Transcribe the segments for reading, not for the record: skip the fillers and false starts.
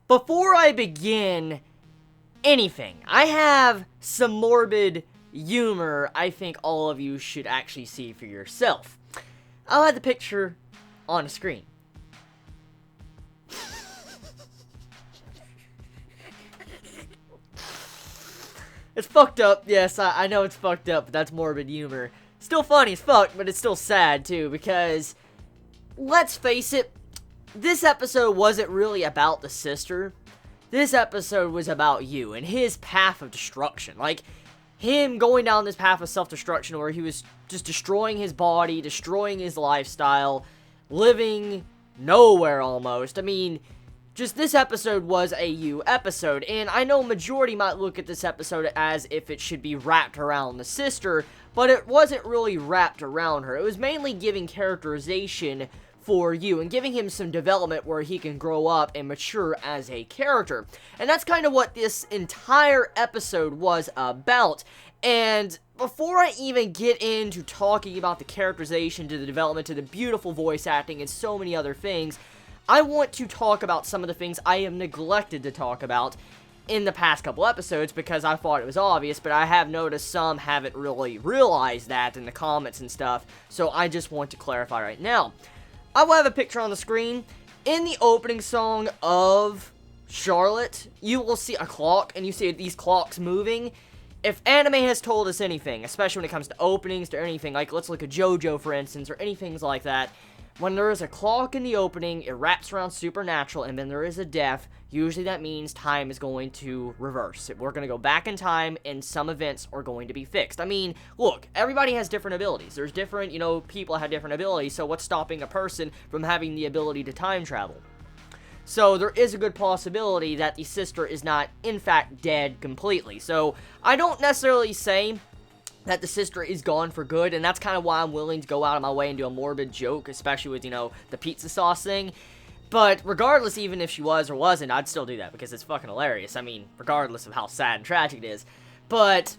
Before I begin anything, I have some morbid humor I think all of you should actually see for yourself. I'll have the picture on the screen. It's fucked up, yes, I know it's fucked up, but that's morbid humor. Still funny as fuck, but it's still sad too, because, let's face it, this episode wasn't really about the sister. This episode was about you and his path of destruction. Like, him going down this path of self-destruction where he was just destroying his body, destroying his lifestyle, living nowhere almost. I mean, just this episode was a you episode, and I know majority might look at this episode as if it should be wrapped around the sister, but it wasn't really wrapped around her. It was mainly giving characterization for you and giving him some development where he can grow up and mature as a character. And that's kind of what this entire episode was about. And before I even get into talking about the characterization, to the development, to the beautiful voice acting, and so many other things, I want to talk about some of the things I have neglected to talk about in the past couple episodes because I thought it was obvious, but I have noticed some haven't really realized that in the comments and stuff, so I just want to clarify right now. I will have a picture on the screen. In the opening song of Charlotte, you will see a clock, and you see these clocks moving. If anime has told us anything, especially when it comes to openings, to anything, like let's look at JoJo for instance, or anything like that, when there is a clock in the opening, it wraps around supernatural, and then there is a death, usually that means time is going to reverse. We're going to go back in time, and some events are going to be fixed. I mean, look, everybody has different abilities. There's different, people have different abilities, so what's stopping a person from having the ability to time travel? So there is a good possibility that the sister is not, in fact, dead completely. So I don't necessarily say that the sister is gone for good, and that's kind of why I'm willing to go out of my way and do a morbid joke, especially with, the pizza sauce thing. But regardless, even if she was or wasn't, I'd still do that because it's fucking hilarious. I mean, regardless of how sad and tragic it is. But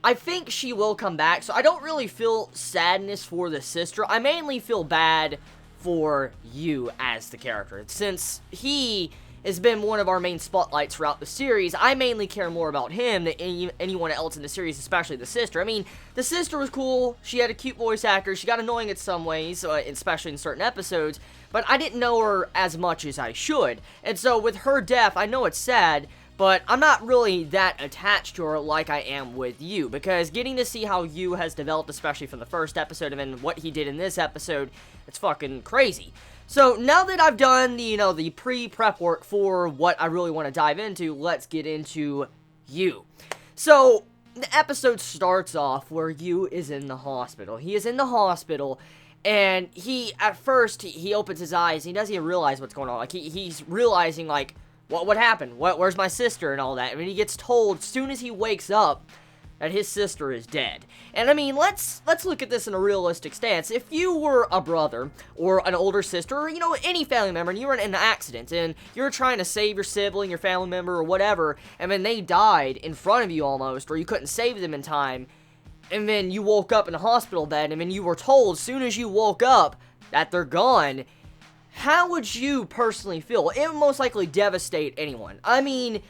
I think she will come back, so I don't really feel sadness for the sister. I mainly feel bad for you as the character. Since he has been one of our main spotlights throughout the series, I mainly care more about him than anyone else in the series, especially the sister. I mean, the sister was cool, she had a cute voice actor, she got annoying in some ways, especially in certain episodes, but I didn't know her as much as I should. And so with her death, I know it's sad, but I'm not really that attached to her like I am with you, because getting to see how you has developed, especially from the first episode, and then what he did in this episode, it's fucking crazy. So, now that I've done the pre-prep work for what I really want to dive into, let's get into you. So, the episode starts off where you is in the hospital. He is in the hospital, and at first, he opens his eyes, and he doesn't even realize what's going on. Like, he's realizing, like, what happened? Where's my sister and all that? I mean, he gets told as soon as he wakes up that his sister is dead. And I mean, let's look at this in a realistic stance. If you were a brother, or an older sister, or, any family member, and you were in an accident, and you're trying to save your sibling, your family member, or whatever, and then they died in front of you almost, or you couldn't save them in time, and then you woke up in a hospital bed, and then you were told as soon as you woke up that they're gone, how would you personally feel? It would most likely devastate anyone. I mean,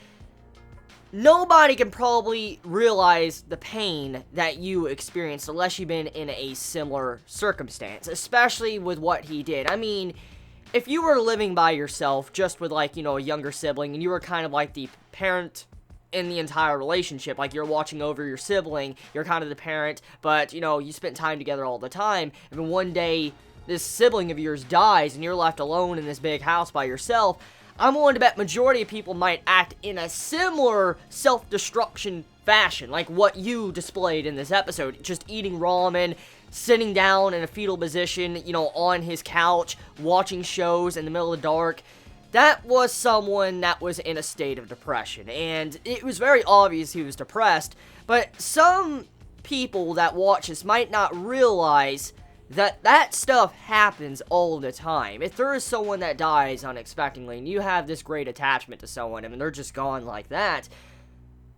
nobody can probably realize the pain that you experienced unless you've been in a similar circumstance, especially with what he did. I mean, if you were living by yourself, just with, like, a younger sibling, and you were kind of like the parent in the entire relationship, like you're watching over your sibling, you're kind of the parent, but, you spent time together all the time, and then one day, this sibling of yours dies, and you're left alone in this big house by yourself, I'm willing to bet majority of people might act in a similar self-destruction fashion, like what you displayed in this episode. Just eating ramen, sitting down in a fetal position, on his couch, watching shows in the middle of the dark. That was someone that was in a state of depression, and it was very obvious he was depressed, but some people that watch this might not realize that stuff happens all the time. If there is someone that dies unexpectedly, and you have this great attachment to someone, and they're just gone like that,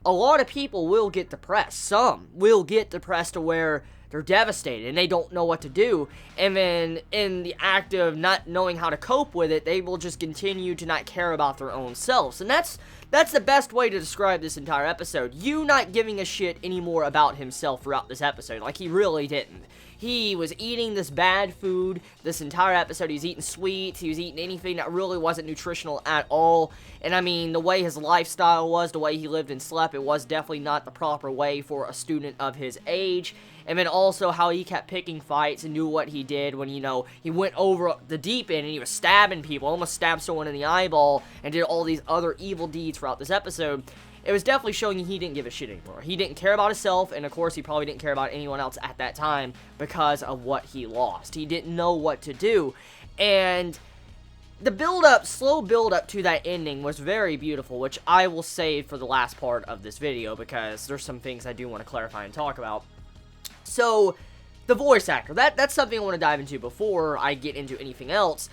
a lot of people will get depressed. Some will get depressed to where they're devastated and they don't know what to do. And then in the act of not knowing how to cope with it, they will just continue to not care about their own selves. And that's the best way to describe this entire episode. You not giving a shit anymore about himself throughout this episode. Like, he really didn't. He was eating this bad food this entire episode. He was eating sweets. He was eating anything that really wasn't nutritional at all. And I mean, the way his lifestyle was, the way he lived and slept, it was definitely not the proper way for a student of his age. And then also how he kept picking fights and knew what he did when, you know, he went over the deep end and he was stabbing people, almost stabbed someone in the eyeball, and did all these other evil deeds throughout this episode. It was definitely showing he didn't give a shit anymore. He didn't care about himself, and of course he probably didn't care about anyone else at that time because of what he lost. He didn't know what to do. And the slow build-up to that ending was very beautiful, which I will save for the last part of this video because there's some things I do want to clarify and talk about. So, the voice actor, that's something I want to dive into before I get into anything else.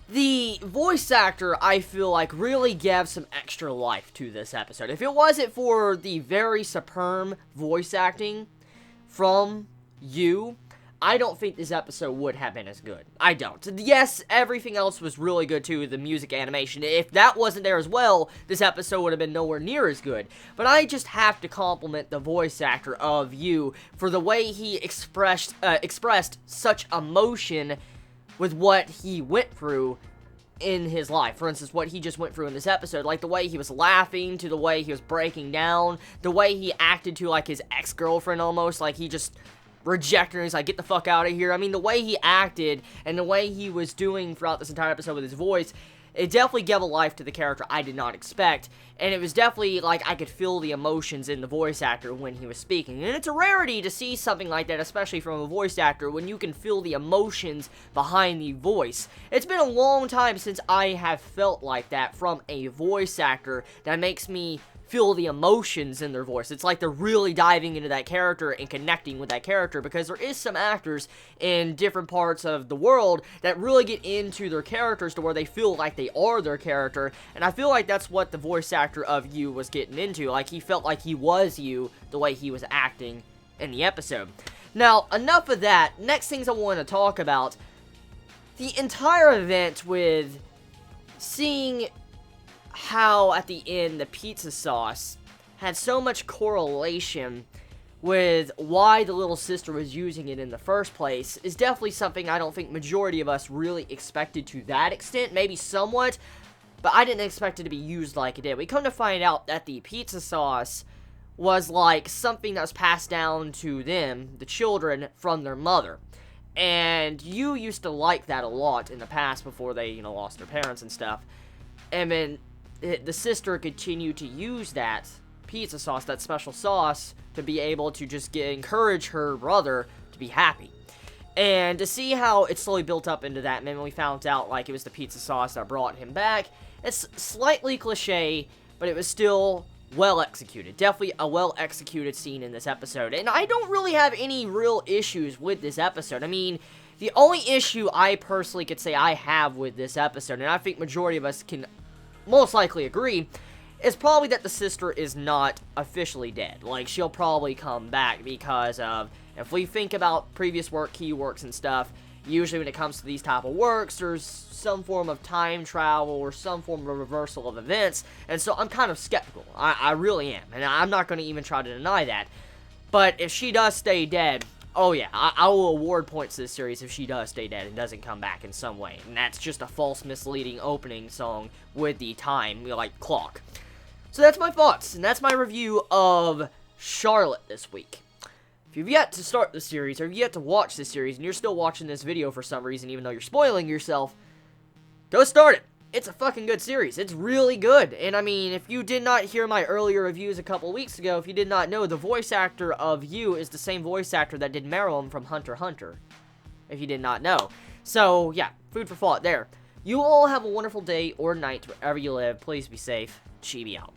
The voice actor, I feel like, really gave some extra life to this episode. If it wasn't for the very superb voice acting from you, I don't think this episode would have been as good. I don't. Yes, everything else was really good too, the music, animation. If that wasn't there as well, this episode would have been nowhere near as good. But I just have to compliment the voice actor of you for the way he expressed such emotion with what he went through in his life. For instance, what he just went through in this episode, like the way he was laughing, to the way he was breaking down, the way he acted to like his ex-girlfriend almost, like he just rejected her. He's like, get the fuck out of here. I mean, the way he acted and the way he was doing throughout this entire episode with his voice, it definitely gave a life to the character I did not expect. And it was definitely like I could feel the emotions in the voice actor when he was speaking. And it's a rarity to see something like that, especially from a voice actor, when you can feel the emotions behind the voice. It's been a long time since I have felt like that from a voice actor that makes me feel the emotions in their voice. It's like they're really diving into that character and connecting with that character, because there is some actors in different parts of the world that really get into their characters to where they feel like they are their character, and I feel like that's what the voice actor of you was getting into. Like, he felt like he was you the way he was acting in the episode. Now, enough of that. Next things I want to talk about, the entire event with seeing how at the end the pizza sauce had so much correlation with why the little sister was using it in the first place is definitely something I don't think majority of us really expected to that extent. Maybe somewhat, but I didn't expect it to be used like it did. We come to find out that the pizza sauce was like something that was passed down to them, the children, from their mother. And you used to like that a lot in the past before they, lost their parents and stuff. And then the sister continued to use that pizza sauce, that special sauce, to be able to just encourage her brother to be happy. And to see how it slowly built up into that, and then we found out, like, it was the pizza sauce that brought him back. It's slightly cliche, but it was still well executed. Definitely a well executed scene in this episode. And I don't really have any real issues with this episode. I mean, the only issue I personally could say I have with this episode, and I think majority of us can most likely agree, is probably that the sister is not officially dead. Like, she'll probably come back because of, if we think about previous key works and stuff, usually when it comes to these type of works, there's some form of time travel or some form of reversal of events, and so I'm kind of skeptical. I really am, and I'm not going to even try to deny that. But if she does stay dead, oh yeah, I will award points to this series if she does stay dead and doesn't come back in some way. And that's just a false, misleading opening song with the time, like, clock. So that's my thoughts, and that's my review of Charlotte this week. If you've yet to start the series, or you've yet to watch this series, and you're still watching this video for some reason, even though you're spoiling yourself, go start it. It's a fucking good series. It's really good. And I mean, if you did not hear my earlier reviews a couple weeks ago, if you did not know, the voice actor of you is the same voice actor that did Meruem from Hunter x Hunter. If you did not know. So, yeah, food for thought there. You all have a wonderful day or night wherever you live. Please be safe. Chibi out.